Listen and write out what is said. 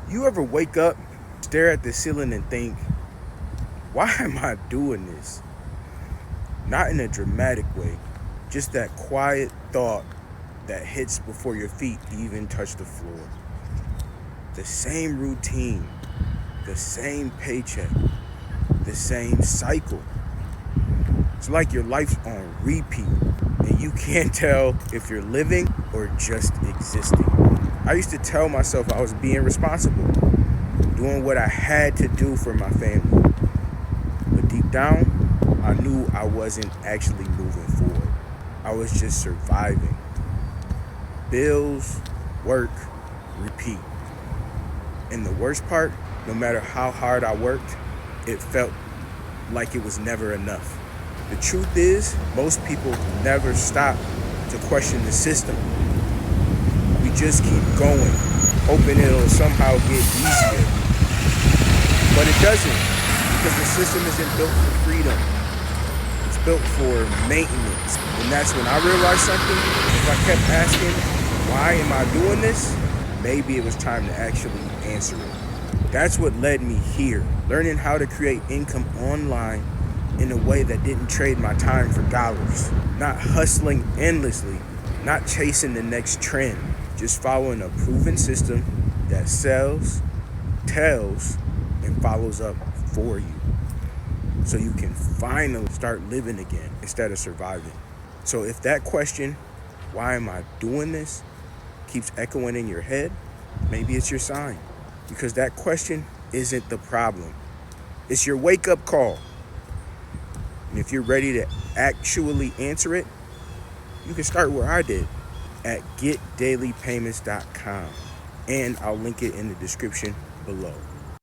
You ever wake up, stare at the ceiling, and think, why am I doing this? Not in a dramatic way, just that quiet thought that hits before your feet even touch the floor. The same routine, the same paycheck, the same cycle. It's like your life's on repeat, and you can't tell if you're living or just existing. I used to tell myself I was being responsible, doing what I had to do for my family. But deep down, I knew I wasn't actually moving forward. I was just surviving. Bills, work, repeat. And the worst part, no matter how hard I worked, it felt like it was never enough. The truth is, most people never stop to question the system. We just keep going, hoping it'll somehow get easier. But it doesn't, because the system isn't built for freedom. It's built for maintenance. And that's when I realized something. If I kept asking, why am I doing this? Maybe it was time to actually answer it. That's what led me here, learning how to create income online in a way that didn't trade my time for dollars. Not hustling endlessly, not chasing the next trend, just following a proven system that sells, tells, and follows up for you. So you can finally start living again instead of surviving. So if that question, why am I doing this, keeps echoing in your head, maybe it's your sign. Because that question isn't the problem. It's your wake up call. And if you're ready to actually answer it, you can start where I did at getdailypayments.com. And I'll link it in the description below.